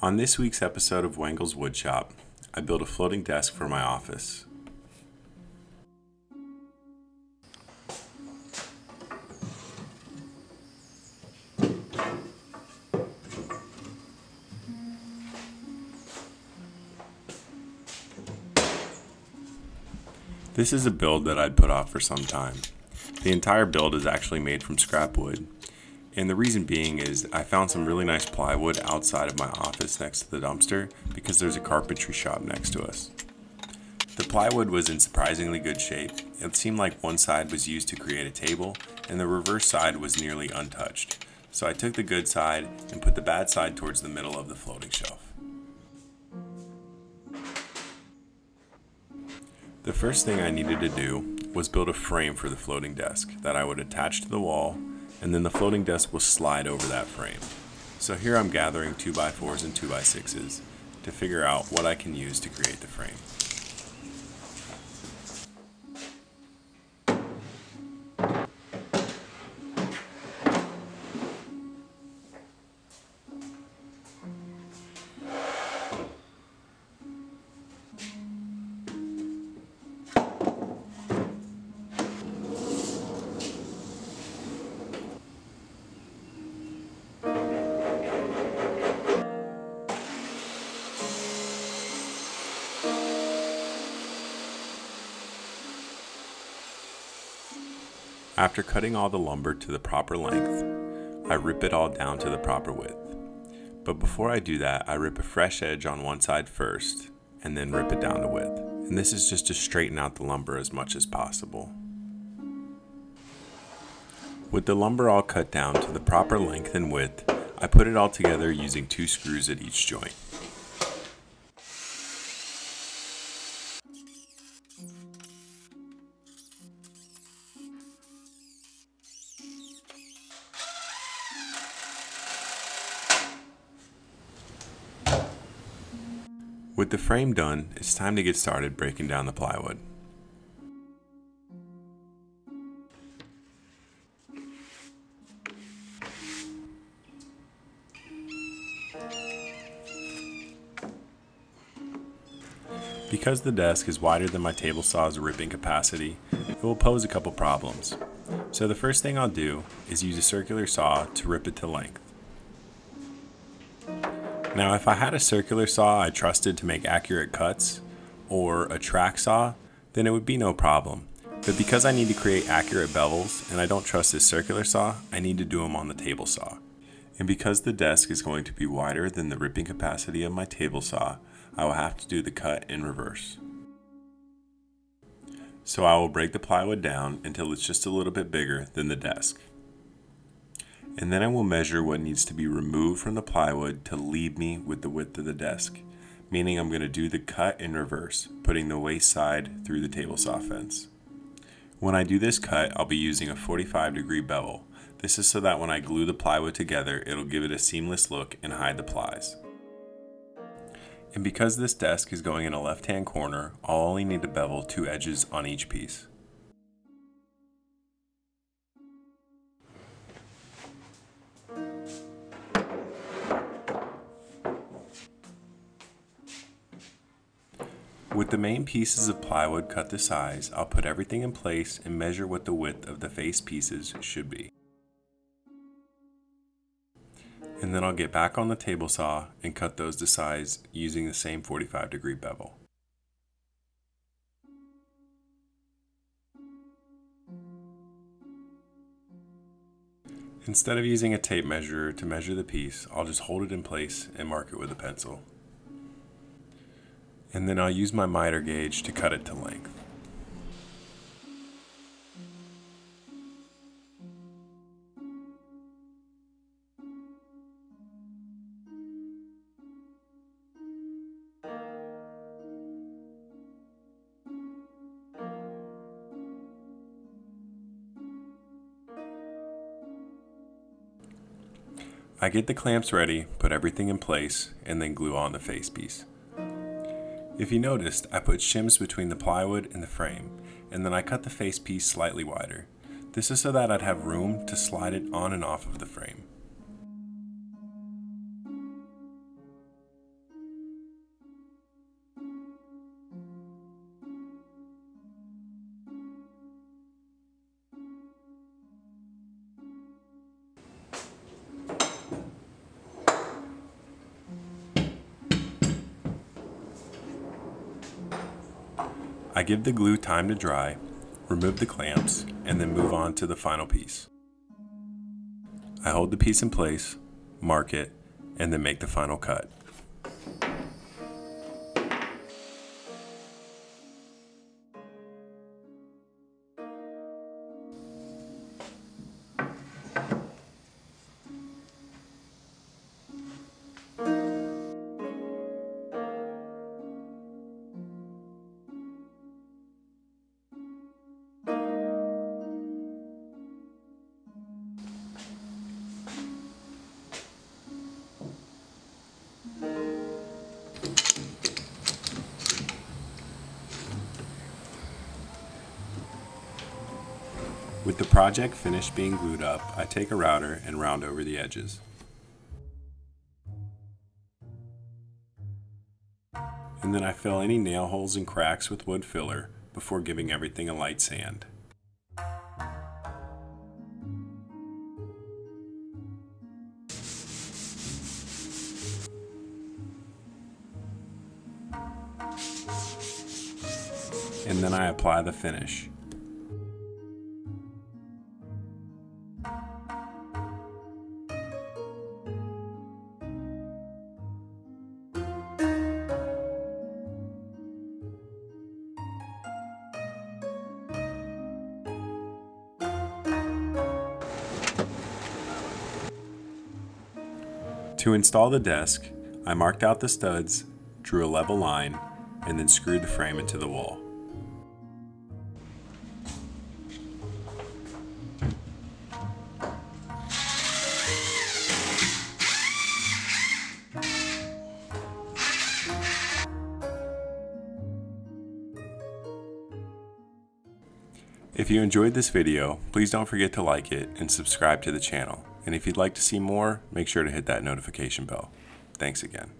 On this week's episode of Wengel's Woodshop, I built a floating desk for my office. This is a build that I'd put off for some time. The entire build is actually made from scrap wood, and the reason being is I found some really nice plywood outside of my office next to the dumpster because there's a carpentry shop next to us. The plywood was in surprisingly good shape. It seemed like one side was used to create a table and the reverse side was nearly untouched. So I took the good side and put the bad side towards the middle of the floating shelf. The first thing I needed to do was build a frame for the floating desk that I would attach to the wall, and then the floating desk will slide over that frame. So here I'm gathering 2x4s and 2x6s to figure out what I can use to create the frame. After cutting all the lumber to the proper length, I rip it all down to the proper width. But before I do that, I rip a fresh edge on one side first, and then rip it down to width. And this is just to straighten out the lumber as much as possible. With the lumber all cut down to the proper length and width, I put it all together using 2 screws at each joint. With the frame done, it's time to get started breaking down the plywood. Because the desk is wider than my table saw's ripping capacity, it will pose a couple problems. So the first thing I'll do is use a circular saw to rip it to length. Now, if I had a circular saw I trusted to make accurate cuts, or a track saw, then it would be no problem. But because I need to create accurate bevels, and I don't trust this circular saw, I need to do them on the table saw. And because the desk is going to be wider than the ripping capacity of my table saw, I will have to do the cut in reverse. So I will break the plywood down until it's just a little bit bigger than the desk. And then I will measure what needs to be removed from the plywood to leave me with the width of the desk, meaning I'm going to do the cut in reverse, putting the waste side through the table saw fence. When I do this cut, I'll be using a 45-degree bevel. This is so that when I glue the plywood together, it'll give it a seamless look and hide the plies. And because this desk is going in a left-hand corner, I'll only need to bevel 2 edges on each piece. With the main pieces of plywood cut to size, I'll put everything in place and measure what the width of the face pieces should be. And then I'll get back on the table saw and cut those to size using the same 45-degree bevel. Instead of using a tape measure to measure the piece, I'll just hold it in place and mark it with a pencil. And then I'll use my miter gauge to cut it to length. I get the clamps ready, put everything in place, and then glue on the face piece. If you noticed, I put shims between the plywood and the frame, and then I cut the face piece slightly wider. This is so that I'd have room to slide it on and off of the frame. I give the glue time to dry, remove the clamps, and then move on to the final piece. I hold the piece in place, mark it, and then make the final cut. With the project finished being glued up, I take a router and round over the edges. And then I fill any nail holes and cracks with wood filler before giving everything a light sand. And then I apply the finish. To install the desk, I marked out the studs, drew a level line, and then screwed the frame into the wall. If you enjoyed this video, please don't forget to like it and subscribe to the channel. And if you'd like to see more, make sure to hit that notification bell. Thanks again.